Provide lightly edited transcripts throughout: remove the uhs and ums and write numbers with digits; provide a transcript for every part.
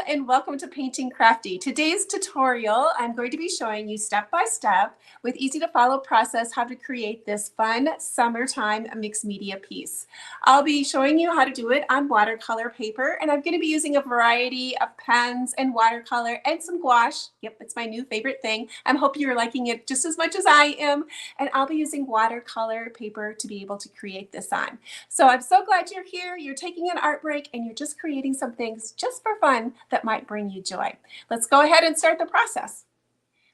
and welcome to Painting Crafty. Today's tutorial, I'm going to be showing you step by step with easy to follow process how to create this fun summertime mixed media piece. I'll be showing you how to do it on watercolor paper, and I'm going to be using a variety of pens and watercolor and some gouache. Yep, it's my new favorite thing. I hope you're liking it just as much as I am, and I'll be using watercolor paper to be able to create this on. So I'm so glad you're here. You're taking an art break and you're just creating some things just for fun that might bring you joy. Let's go ahead and start the process.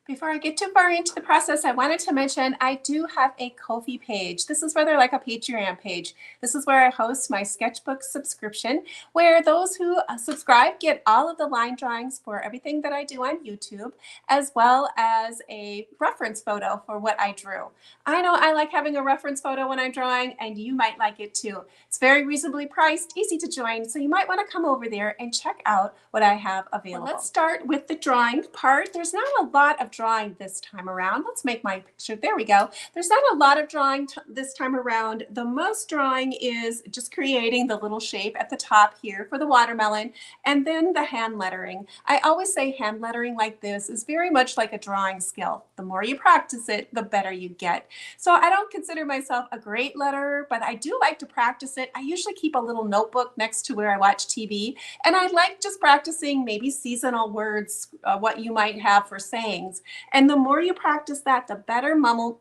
Before I get too far into the process, I wanted to mention I do have a Ko-fi page. This is rather like a Patreon page. This is where I host my sketchbook subscription, where those who subscribe get all of the line drawings for everything that I do on YouTube, as well as a reference photo for what I drew. I know I like having a reference photo when I'm drawing, and you might like it too. It's very reasonably priced, easy to join, so you might want to come over there and check out what I have available. Well, let's start with the drawing part. There's not a lot of drawing this time around. Let's make my picture. There we go. There's not a lot of drawing this time around. The most drawing is just creating the little shape at the top here for the watermelon, and then the hand lettering. I always say hand lettering like this is very much like a drawing skill. The more you practice it, the better you get. So I don't consider myself a great letterer, but I do like to practice it. I usually keep a little notebook next to where I watch TV, and I like just practicing maybe seasonal words, what you might have for sayings. And the more you practice that, the better muscle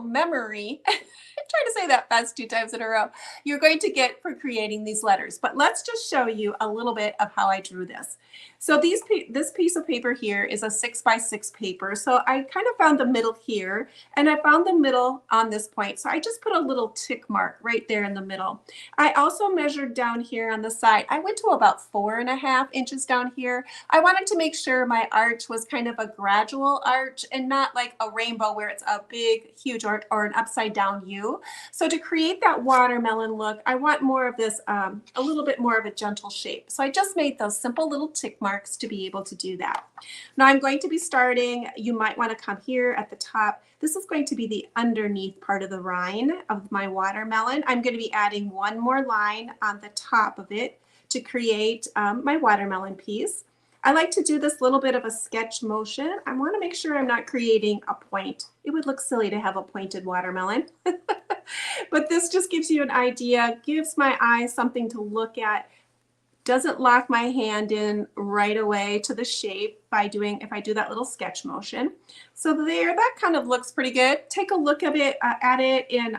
memory. I'm trying to say that fast 2 times in a row. You're going to get for creating these letters. But let's just show you a little bit of how I drew this. So this piece of paper here is a 6x6 paper. So I kind of found the middle here, and I found the middle on this point. So I just put a little tick mark right there in the middle. I also measured down here on the side. I went to about 4.5 inches down here. I wanted to make sure my arch was kind of a gradual arch and not like a rainbow where it's a big, huge arch or an upside down U. So to create that watermelon look, I want more of this, a little bit more of a gentle shape. So I just made those simple little tick marks to be able to do that. Now I'm going to be starting, you might want to come here at the top. This is going to be the underneath part of the rind of my watermelon. I'm going to be adding one more line on the top of it to create my watermelon piece. I like to do this little bit of a sketch motion. I want to make sure I'm not creating a point. It would look silly to have a pointed watermelon. But this just gives you an idea, gives my eyes something to look at. Doesn't lock my hand in right away to the shape by if I do that little sketch motion. So there, that kind of looks pretty good. Take a look at it in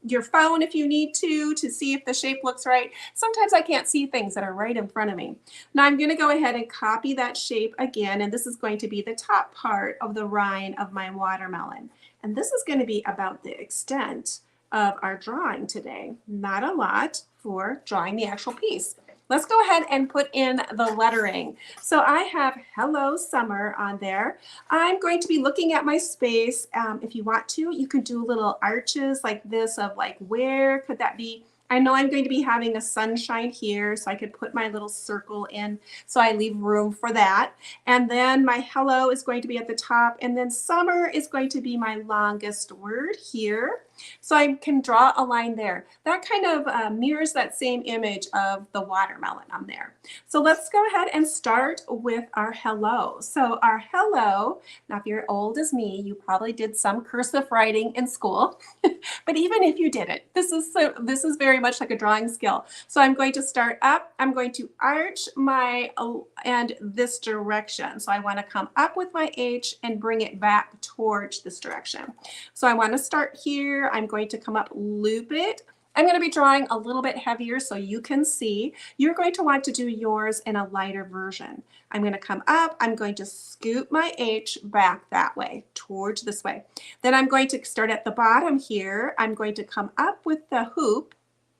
your phone if you need to see if the shape looks right. Sometimes I can't see things that are right in front of me. Now I'm going to go ahead and copy that shape again, and this is going to be the top part of the rind of my watermelon. And this is going to be about the extent of our drawing today. Not a lot for drawing the actual piece. Let's go ahead and put in the lettering. So I have Hello Summer on there. I'm going to be looking at my space. If you want to, you can do little arches like this of like, where could that be? I know I'm going to be having a sunshine here, so I could put my little circle in so I leave room for that. And then my hello is going to be at the top, and then summer is going to be my longest word here. So I can draw a line there. That kind of mirrors that same image of the watermelon on there. So let's go ahead and start with our hello. So our hello, now if you're old as me, you probably did some cursive writing in school, but even if you didn't, this is very much like a drawing skill. So I'm going to start up, I'm going to arch my and this direction. So I want to come up with my H and bring it back towards this direction. So I want to start here. I'm going to come up, loop it. I'm going to be drawing a little bit heavier so you can see. You're going to want to do yours in a lighter version. I'm going to come up. I'm going to scoop my H back that way, towards this way. Then I'm going to start at the bottom here. I'm going to come up with the hoop,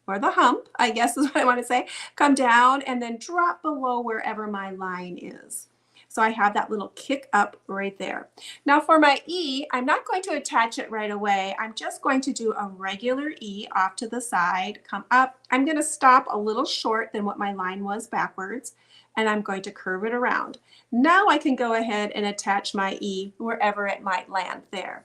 or the hump, I guess is what I want to say. Come down and then drop below wherever my line is. So I have that little kick up right there. Now for my E, I'm not going to attach it right away. I'm just going to do a regular E off to the side, come up. I'm going to stop a little short than what my line was backwards, and I'm going to curve it around. Now I can go ahead and attach my E wherever it might land there.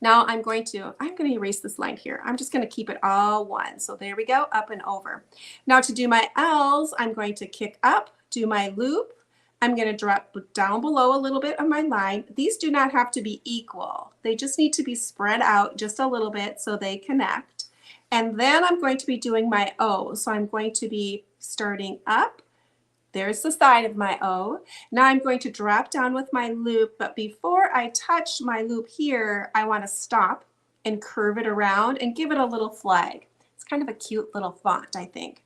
Now I'm going to erase this line here. I'm just going to keep it all one. So there we go, up and over. Now to do my L's, I'm going to kick up, do my loop. I'm going to drop down below a little bit of my line. These do not have to be equal. They just need to be spread out just a little bit so they connect. And then I'm going to be doing my O. So I'm going to be starting up. There's the side of my O. Now I'm going to drop down with my loop, but before I touch my loop here, I want to stop and curve it around and give it a little flag. It's kind of a cute little font, I think.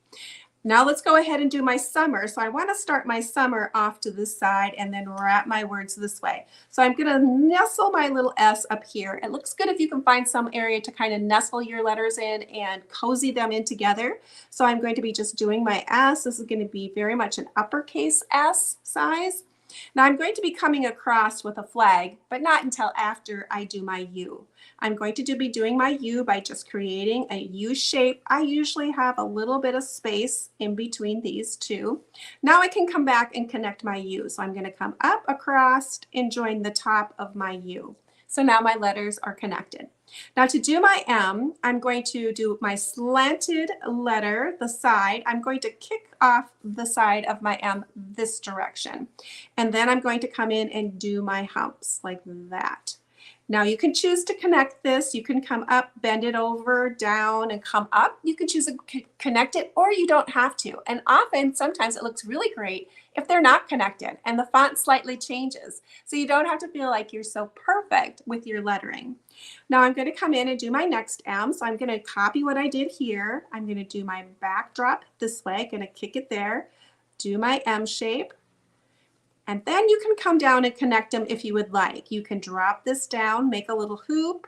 Now let's go ahead and do my summer. So I want to start my summer off to this side and then wrap my words this way. So I'm going to nestle my little S up here. It looks good if you can find some area to kind of nestle your letters in and cozy them in together. So I'm going to be just doing my S. This is going to be very much an uppercase S size. Now I'm going to be coming across with a flag, but not until after I do my U. I'm going to be doing my U by just creating a U shape. I usually have a little bit of space in between these two. Now I can come back and connect my U. So I'm going to come up across and join the top of my U. So now my letters are connected. Now to do my M, I'm going to do my slanted letter, the side. I'm going to kick off the side of my M this direction. And then I'm going to come in and do my humps like that. Now you can choose to connect this. You can come up, bend it over, down, and come up. You can choose to connect it, or you don't have to. And often, sometimes it looks really great if they're not connected and the font slightly changes. So you don't have to feel like you're so perfect with your lettering. Now I'm going to come in and do my next M. So I'm going to copy what I did here. I'm going to do my backdrop this way. I'm going to kick it there, do my M shape. And then you can come down and connect them if you would like. You can drop this down, make a little hoop,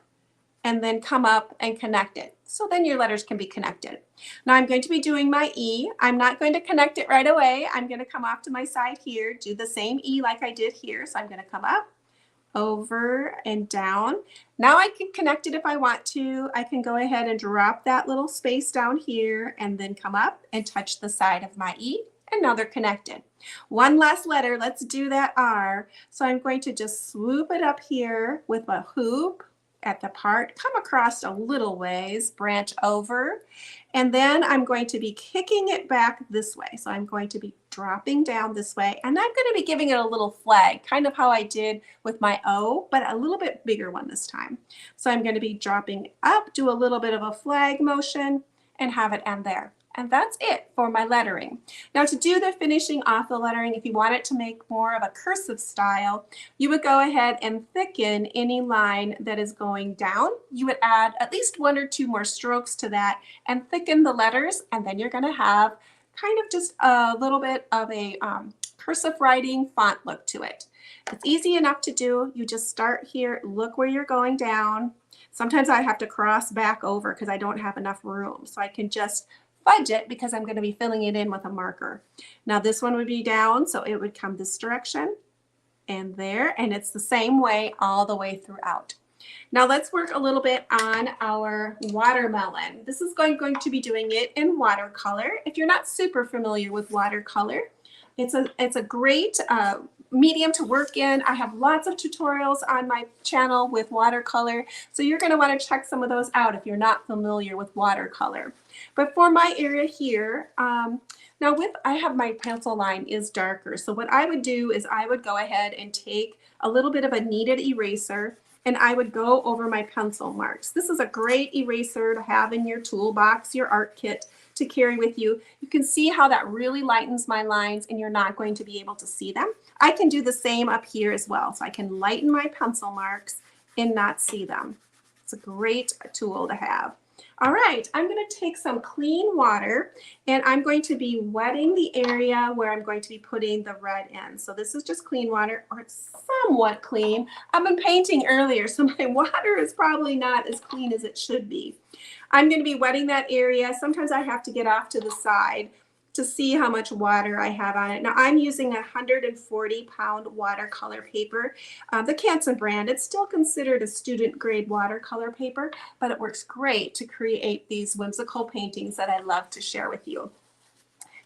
and then come up and connect it. So then your letters can be connected. Now I'm going to be doing my E. I'm not going to connect it right away. I'm going to come off to my side here, do the same E like I did here. So I'm going to come up, over, and down. Now I can connect it if I want to. I can go ahead and drop that little space down here and then come up and touch the side of my E. And now they're connected. One last letter, let's do that R. So I'm going to just swoop it up here with a hoop at the part, come across a little ways, branch over, and then I'm going to be kicking it back this way. So I'm going to be dropping down this way, and I'm going to be giving it a little flag, kind of how I did with my O, but a little bit bigger one this time. So I'm going to be dropping up, do a little bit of a flag motion, and have it end there. And that's it for my lettering. Now to do the finishing off the lettering, if you want it to make more of a cursive style, you would go ahead and thicken any line that is going down. You would add at least 1 or 2 more strokes to that and thicken the letters, and then you're going to have kind of just a little bit of a cursive writing font look to it. It's easy enough to do. You just start here, look where you're going down. Sometimes I have to cross back over because I don't have enough room, so I can just fudge it because I'm going to be filling it in with a marker. Now this one would be down, so it would come this direction and there, and it's the same way all the way throughout. Now let's work a little bit on our watermelon. This is going to be doing it in watercolor. If you're not super familiar with watercolor, it's a great medium to work in. I have lots of tutorials on my channel with watercolor, so you're going to want to check some of those out if you're not familiar with watercolor. But for my area here, now I have my pencil line is darker, so what I would do is I would go ahead and take a little bit of a kneaded eraser and I would go over my pencil marks. This is a great eraser to have in your toolbox, your art kit, to carry with you. You can see how that really lightens my lines and you're not going to be able to see them. I can do the same up here as well. So I can lighten my pencil marks and not see them. It's a great tool to have. All right, I'm going to take some clean water and I'm going to be wetting the area where I'm going to be putting the red in. So this is just clean water, or it's somewhat clean. I've been painting earlier, so my water is probably not as clean as it should be. I'm going to be wetting that area. Sometimes I have to get off to the side to see how much water I have on it. Now I'm using a 140-pound watercolor paper, the Canson brand. It's still considered a student grade watercolor paper, but it works great to create these whimsical paintings that I love to share with you.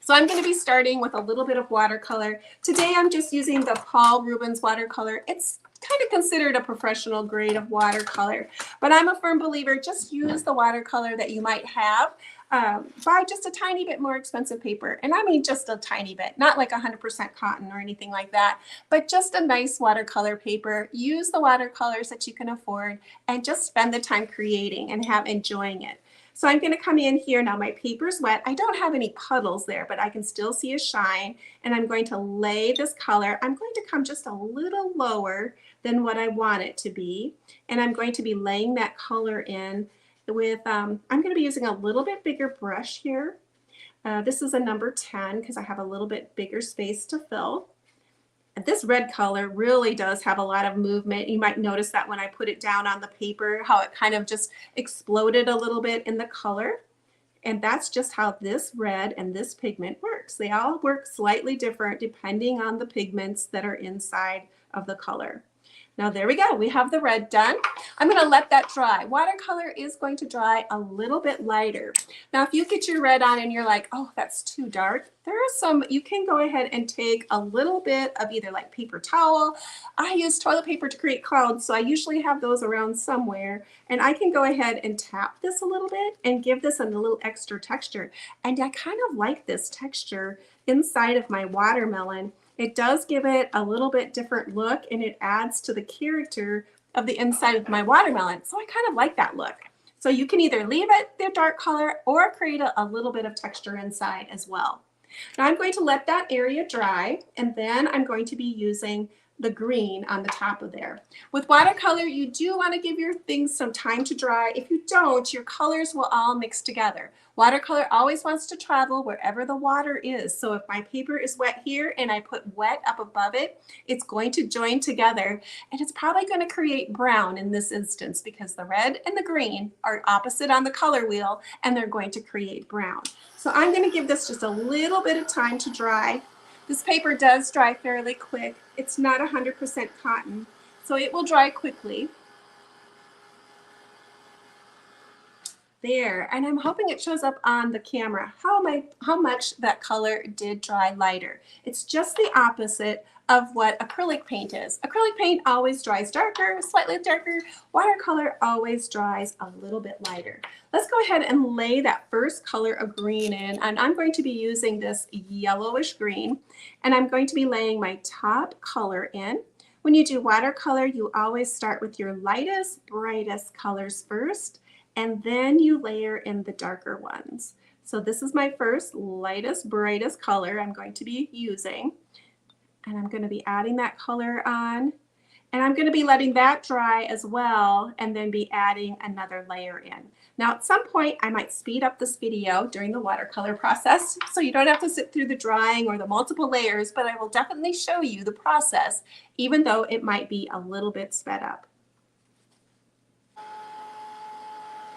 So I'm going to be starting with a little bit of watercolor. Today I'm just using the Paul Rubens watercolor. It's kind of considered a professional grade of watercolor, but I'm a firm believer, just use the watercolor that you might have. Buy just a tiny bit more expensive paper, and I mean just a tiny bit, not like 100% cotton or anything like that, but just a nice watercolor paper. Use the watercolors that you can afford and just spend the time creating and enjoying it. So I'm going to come in here now. My paper's wet. I don't have any puddles there, but I can still see a shine, and I'm going to lay this color. I'm going to come just a little lower than what I want it to be, and I'm going to be laying that color in with, I'm going to be using a little bit bigger brush here. This is a number 10 because I have a little bit bigger space to fill. And this red color really does have a lot of movement. You might notice that when I put it down on the paper, how it kind of just exploded a little bit in the color. And that's just how this red and this pigment works. They all work slightly different depending on the pigments that are inside of the color. Now there we go, we have the red done. I'm going to let that dry. Watercolor is going to dry a little bit lighter. Now if you get your red on and you're like, oh, that's too dark, there are some, you can go ahead and take a little bit of either like paper towel. I use toilet paper to create clouds, so I usually have those around somewhere, and I can go ahead and tap this a little bit and give this a little extra texture. And I kind of like this texture inside of my watermelon. It does give it a little bit different look, and it adds to the character of the inside of my watermelon. So I kind of like that look. So you can either leave it the dark color or create a little bit of texture inside as well. Now I'm going to let that area dry, and then I'm going to be using the green on the top of there. With watercolor, you do want to give your things some time to dry. If you don't, your colors will all mix together. Watercolor always wants to travel wherever the water is. So if my paper is wet here and I put wet up above it, it's going to join together, and it's probably going to create brown in this instance because the red and the green are opposite on the color wheel, and they're going to create brown. So I'm going to give this just a little bit of time to dry. This paper does dry fairly quick. It's not 100% cotton, so it will dry quickly. There, and I'm hoping it shows up on the camera how much that color did dry lighter. It's just the opposite of what acrylic paint is. Acrylic paint always dries darker, slightly darker. Watercolor always dries a little bit lighter. Let's go ahead and lay that first color of green in, and I'm going to be using this yellowish green, and I'm going to be laying my top color in. When you do watercolor, you always start with your lightest, brightest colors first, and then you layer in the darker ones. So this is my first lightest, brightest color I'm going to be using. And I'm going to be adding that color on. And I'm going to be letting that dry as well, and then be adding another layer in. Now at some point I might speed up this video during the watercolor process, so you don't have to sit through the drying or the multiple layers, but I will definitely show you the process, even though it might be a little bit sped up.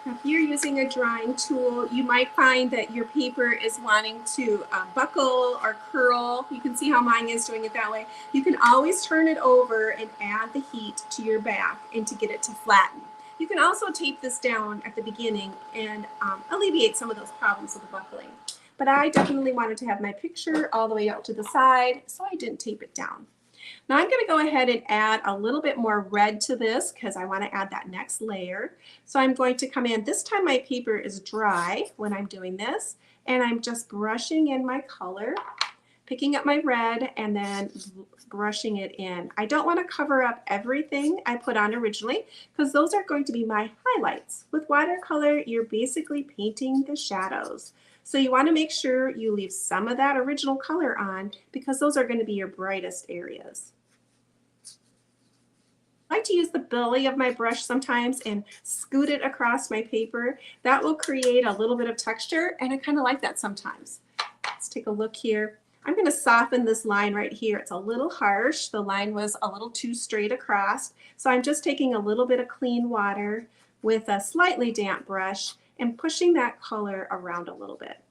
If you're using a drying tool, you might find that your paper is wanting to buckle or curl. You can see how mine is doing it that way. You can always turn it over and add the heat to your back and to get it to flatten. You can also tape this down at the beginning and alleviate some of those problems with the buckling. But I definitely wanted to have my picture all the way out to the side, so I didn't tape it down. Now I'm going to go ahead and add a little bit more red to this because I want to add that next layer. So I'm going to come in. This time my paper is dry when I'm doing this, and I'm just brushing in my color, picking up my red and then brushing it in. I don't want to cover up everything I put on originally because those are going to be my highlights. With watercolor, you're basically painting the shadows. So you want to make sure you leave some of that original color on because those are going to be your brightest areas. I like to use the belly of my brush sometimes and scoot it across my paper. That will create a little bit of texture, and I kind of like that sometimes. Let's take a look here. I'm going to soften this line right here. It's a little harsh. The line was a little too straight across. So I'm just taking a little bit of clean water with a slightly damp brush and pushing that color around a little bit.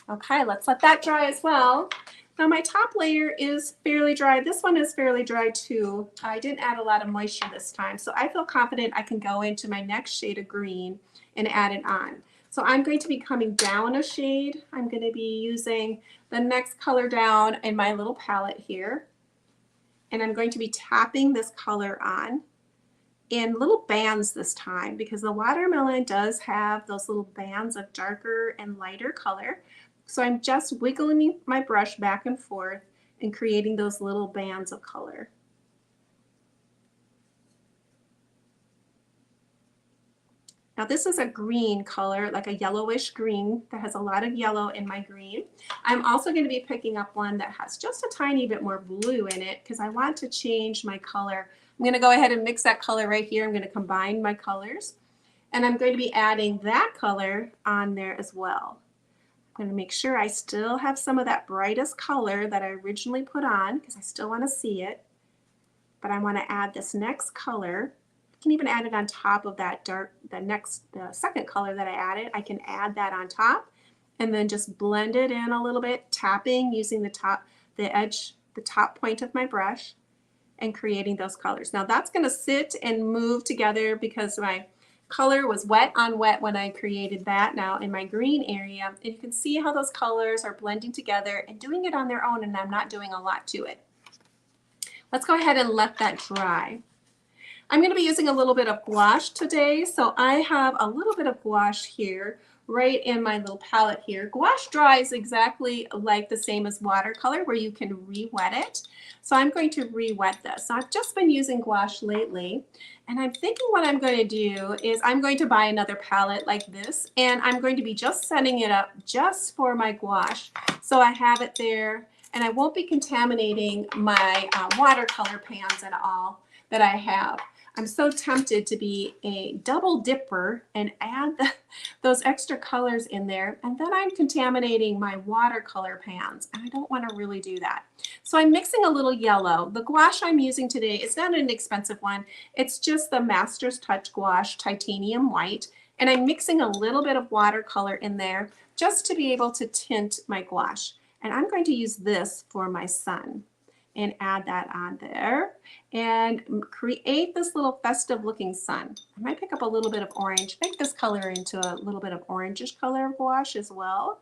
Okay, let's let that dry as well. Now my top layer is fairly dry. This one is fairly dry too. I didn't add a lot of moisture this time, so I feel confident I can go into my next shade of green and add it on. So I'm going to be coming down a shade. I'm going to be using the next color down in my little palette here. and I'm going to be tapping this color on in little bands this time, because the watermelon does have those little bands of darker and lighter color. So I'm just wiggling my brush back and forth and creating those little bands of color. Now this is a green color, like a yellowish green that has a lot of yellow in my green. I'm also going to be picking up one that has just a tiny bit more blue in it because I want to change my color. I'm going to go ahead and mix that color right here. I'm going to combine my colors, and I'm going to be adding that color on there as well. I'm going to make sure I still have some of that brightest color that I originally put on because I still want to see it, but I want to add this next color. I can even add it on top of that the second color that I added. I can add that on top and then just blend it in a little bit, tapping using the top point of my brush and creating those colors. Now that's going to sit and move together because my color was wet on wet when I created that. Now in my green area, and you can see how those colors are blending together and doing it on their own, and I'm not doing a lot to it. Let's go ahead and let that dry. I'm going to be using a little bit of gouache today, so I have a little bit of gouache here right in my little palette here. Gouache dries exactly like the same as watercolor, where you can re-wet it. So I'm going to re-wet this. So I've just been using gouache lately, and I'm thinking what I'm going to do is I'm going to buy another palette like this, and I'm going to be just setting it up just for my gouache. So I have it there, and I won't be contaminating my watercolor pans at all that I have. I'm so tempted to be a double dipper and add those extra colors in there, and then I'm contaminating my watercolor pans, and I don't want to really do that. So I'm mixing a little yellow. The gouache I'm using today is not an expensive one. It's just the Master's Touch Gouache Titanium White, and I'm mixing a little bit of watercolor in there just to be able to tint my gouache. And I'm going to use this for my sun and add that on there and create this little festive looking sun. I might pick up a little bit of orange, make this color into a little bit of orangish color of gouache as well.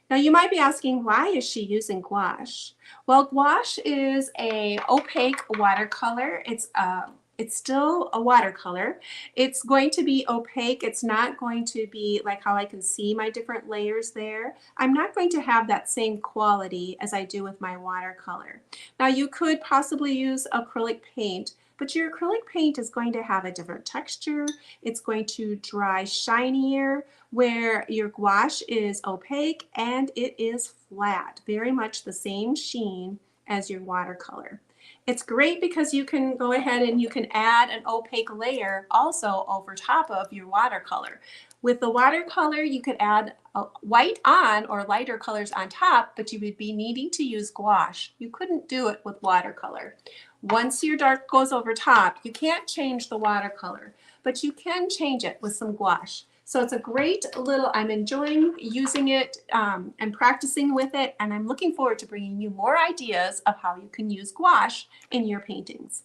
Now you might be asking, why is she using gouache? Well, gouache is a opaque watercolor. It's still a watercolor. It's going to be opaque. It's not going to be like how I can see my different layers there. I'm not going to have that same quality as I do with my watercolor. Now you could possibly use acrylic paint, but your acrylic paint is going to have a different texture. It's going to dry shinier, where your gouache is opaque and it is flat, very much the same sheen as your watercolor. It's great because you can go ahead and you can add an opaque layer also over top of your watercolor. With the watercolor, you could add white on or lighter colors on top, but you would be needing to use gouache. You couldn't do it with watercolor. Once your dark goes over top, you can't change the watercolor, but you can change it with some gouache. So it's a great little, I'm enjoying using it and practicing with it, and I'm looking forward to bringing you more ideas of how you can use gouache in your paintings.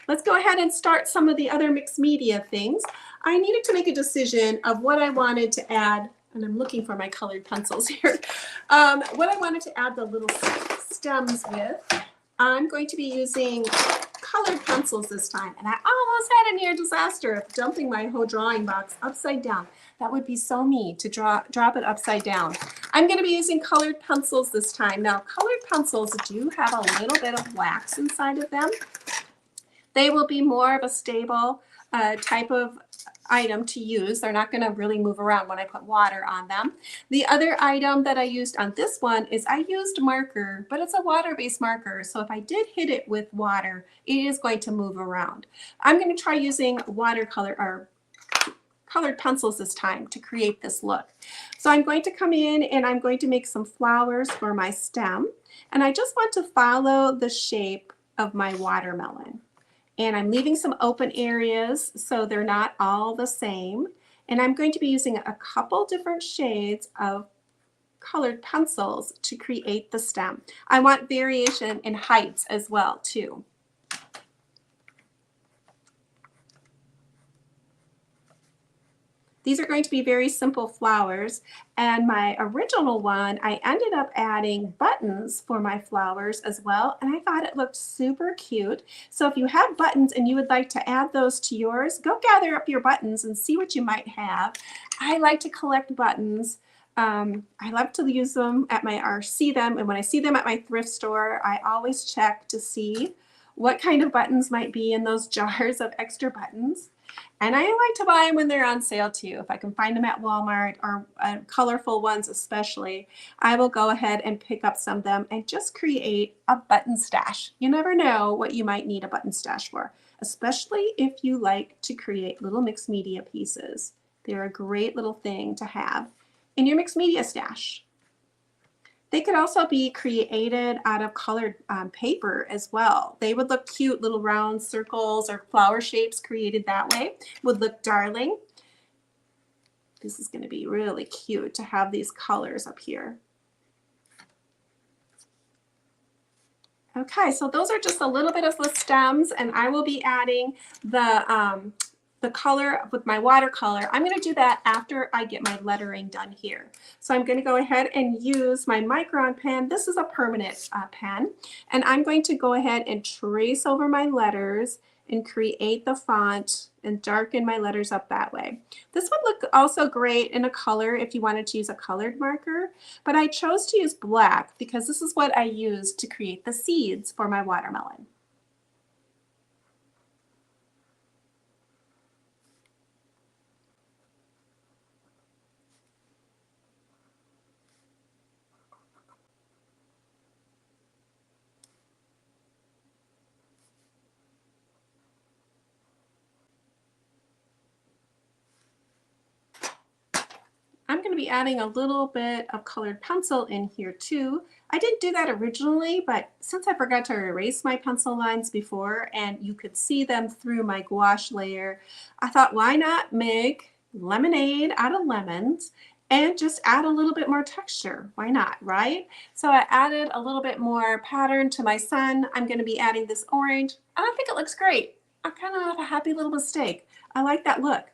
Let's go ahead and start some of the other mixed media things. I needed to make a decision of what I wanted to add, and I'm looking for my colored pencils here, what I wanted to add the little stems with. I'm going to be using colored pencils this time, and I almost had a near disaster of dumping my whole drawing box upside down. That would be so mean to drop it upside down. I'm going to be using colored pencils this time. Now, colored pencils do have a little bit of wax inside of them. They will be more of a stable type of item to use. They're not going to really move around when I put water on them. The other item that I used on this one is I used marker, but it's a water-based marker. So if I did hit it with water, it is going to move around. I'm going to try using watercolor or colored pencils this time to create this look. So I'm going to come in and I'm going to make some flowers for my stem. And I just want to follow the shape of my watermelon. And I'm leaving some open areas so they're not all the same. And I'm going to be using a couple different shades of colored pencils to create the stem. I want variation in heights as well too. These are going to be very simple flowers, and my original one, I ended up adding buttons for my flowers as well, and I thought it looked super cute. So if you have buttons and you would like to add those to yours, go gather up your buttons and see what you might have. I like to collect buttons. I love to use them at my, or see them, and when I see them at my thrift store, I always check to see what kind of buttons might be in those jars of extra buttons. And I like to buy them when they're on sale too. If I can find them at Walmart, or colorful ones especially, I will go ahead and pick up some of them and just create a button stash. You never know what you might need a button stash for, especially if you like to create little mixed media pieces. They're a great little thing to have in your mixed media stash. They could also be created out of colored paper as well. They would look cute, little round circles or flower shapes created that way would look darling. This is going to be really cute to have these colors up here. Okay, so those are just a little bit of the stems, and I will be adding the color with my watercolor. I'm going to do that after I get my lettering done here. So I'm going to go ahead and use my Micron pen. This is a permanent pen, and I'm going to go ahead and trace over my letters and create the font and darken my letters up that way. This would look also great in a color if you wanted to use a colored marker, but I chose to use black because this is what I used to create the seeds for my watermelon. I'm going to be adding a little bit of colored pencil in here too. I didn't do that originally, but since I forgot to erase my pencil lines before and you could see them through my gouache layer, I thought, why not make lemonade out of lemons and just add a little bit more texture? Why not, right? So I added a little bit more pattern to my sun. I'm going to be adding this orange, and I think it looks great. I kind of have a happy little mistake. I like that look.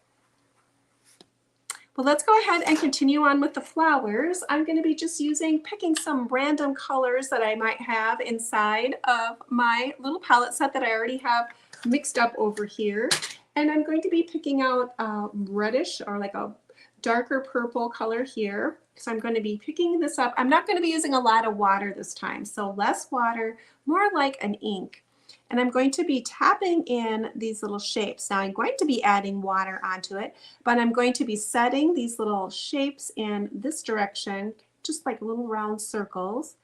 Well, let's go ahead and continue on with the flowers. I'm going to be just picking some random colors that I might have inside of my little palette set that I already have mixed up over here. And I'm going to be picking out reddish or like a darker purple color here. So I'm going to be picking this up. I'm not going to be using a lot of water this time, so less water, more like an ink. And I'm going to be tapping in these little shapes. Now I'm going to be adding water onto it, but I'm going to be setting these little shapes in this direction, just like little round circles,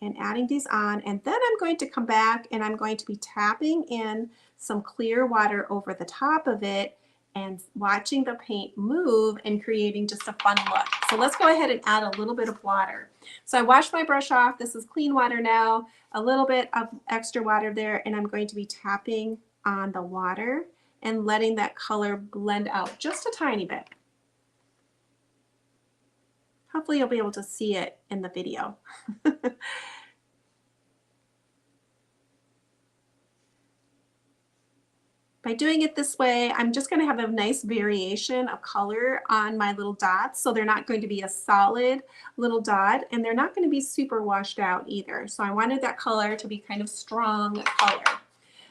and adding these on. And then I'm going to come back and I'm going to be tapping in some clear water over the top of it and watching the paint move and creating just a fun look. So let's go ahead and add a little bit of water. So I washed my brush off. This is clean water now. A little bit of extra water there, and I'm going to be tapping on the water and letting that color blend out just a tiny bit. Hopefully you'll be able to see it in the video. By doing it this way, I'm just going to have a nice variation of color on my little dots. So they're not going to be a solid little dot, and they're not going to be super washed out either. So I wanted that color to be kind of strong color.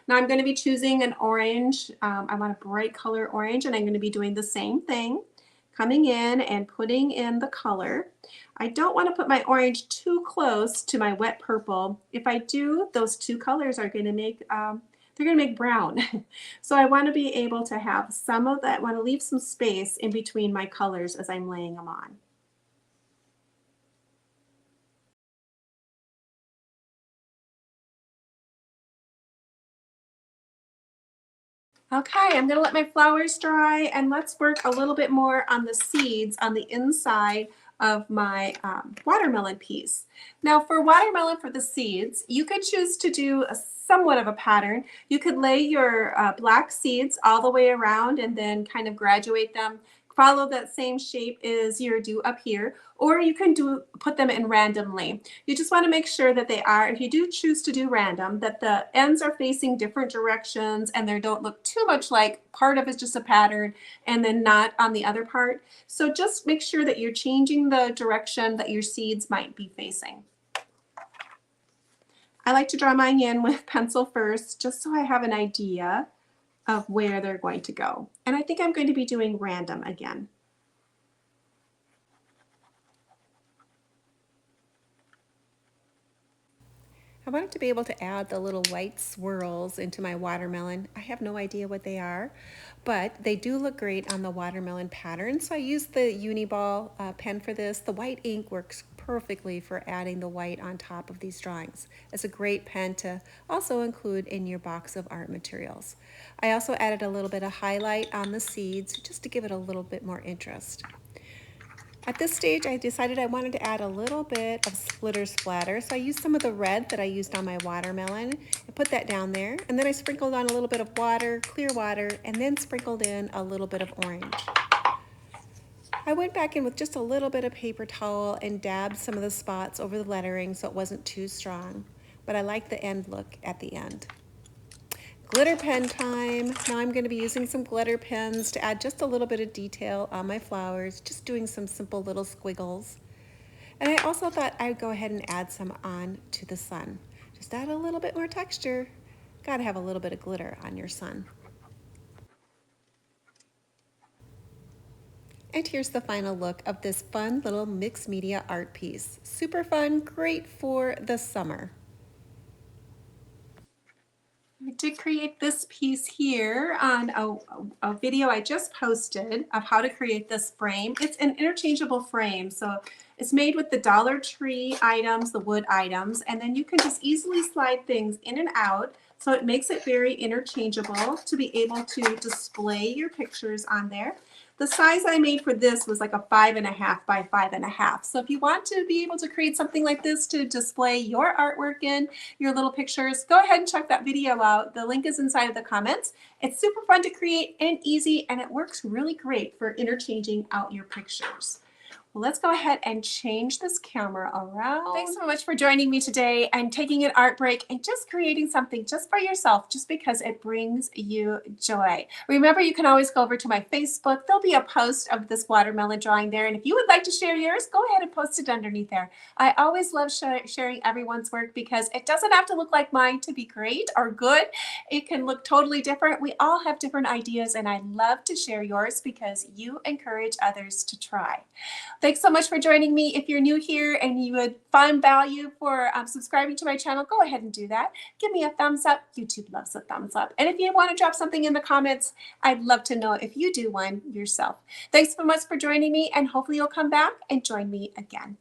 Now I'm going to be choosing an orange. I want a bright color orange, and I'm going to be doing the same thing, coming in and putting in the color. I don't want to put my orange too close to my wet purple. If I do, those two colors are going to make they're going to make brown. So I want to be able to have some of that, I want to leave some space in between my colors as I'm laying them on. Okay, I'm going to let my flowers dry, and let's work a little bit more on the seeds on the inside of my watermelon piece. Now for watermelon, for the seeds, you could choose to do somewhat of a pattern. You could lay your black seeds all the way around and then kind of graduate them follow that same shape as your do up here, or you can put them in randomly. You just want to make sure that they are, if you do choose to do random, that the ends are facing different directions and they don't look too much like part of it's just a pattern and then not on the other part. So just make sure that you're changing the direction that your seeds might be facing. I like to draw mine in with pencil first, just so I have an idea of where they're going to go. And I think I'm going to be doing random again. I wanted to be able to add the little white swirls into my watermelon. I have no idea what they are, but they do look great on the watermelon pattern. So I used the Uniball pen for this. The white ink works perfectly for adding the white on top of these drawings. It's a great pen to also include in your box of art materials. I also added a little bit of highlight on the seeds just to give it a little bit more interest. At this stage, I decided I wanted to add a little bit of glitter splatter. So I used some of the red that I used on my watermelon and put that down there. And then I sprinkled on a little bit of water, clear water, and then sprinkled in a little bit of orange. I went back in with just a little bit of paper towel and dabbed some of the spots over the lettering so it wasn't too strong. But I like the end look at the end. Glitter pen time. Now I'm going to be using some glitter pens to add just a little bit of detail on my flowers, just doing some simple little squiggles. And I also thought I'd go ahead and add some on to the sun. Just add a little bit more texture. Gotta have a little bit of glitter on your sun. And here's the final look of this fun little mixed media art piece. Super fun, great for the summer. I did create this piece here on a video I just posted of how to create this frame. It's an interchangeable frame, so it's made with the Dollar Tree items, the wood items, and then you can just easily slide things in and out, so it makes it very interchangeable to be able to display your pictures on there. The size I made for this was like a 5.5 by 5.5. So if you want to be able to create something like this to display your artwork in, your little pictures, go ahead and check that video out. The link is inside of the comments. It's super fun to create and easy, and it works really great for interchanging out your pictures. Well, let's go ahead and change this camera around. Thanks so much for joining me today and taking an art break and just creating something just for yourself, just because it brings you joy. Remember, you can always go over to my Facebook. There'll be a post of this watermelon drawing there. And if you would like to share yours, go ahead and post it underneath there. I always love sharing everyone's work because it doesn't have to look like mine to be great or good. It can look totally different. We all have different ideas, and I love to share yours because you encourage others to try. Thanks so much for joining me. If you're new here and you would find value for subscribing to my channel, go ahead and do that. Give me a thumbs up. YouTube loves a thumbs up. And if you want to drop something in the comments, I'd love to know if you do one yourself. Thanks so much for joining me, and hopefully you'll come back and join me again.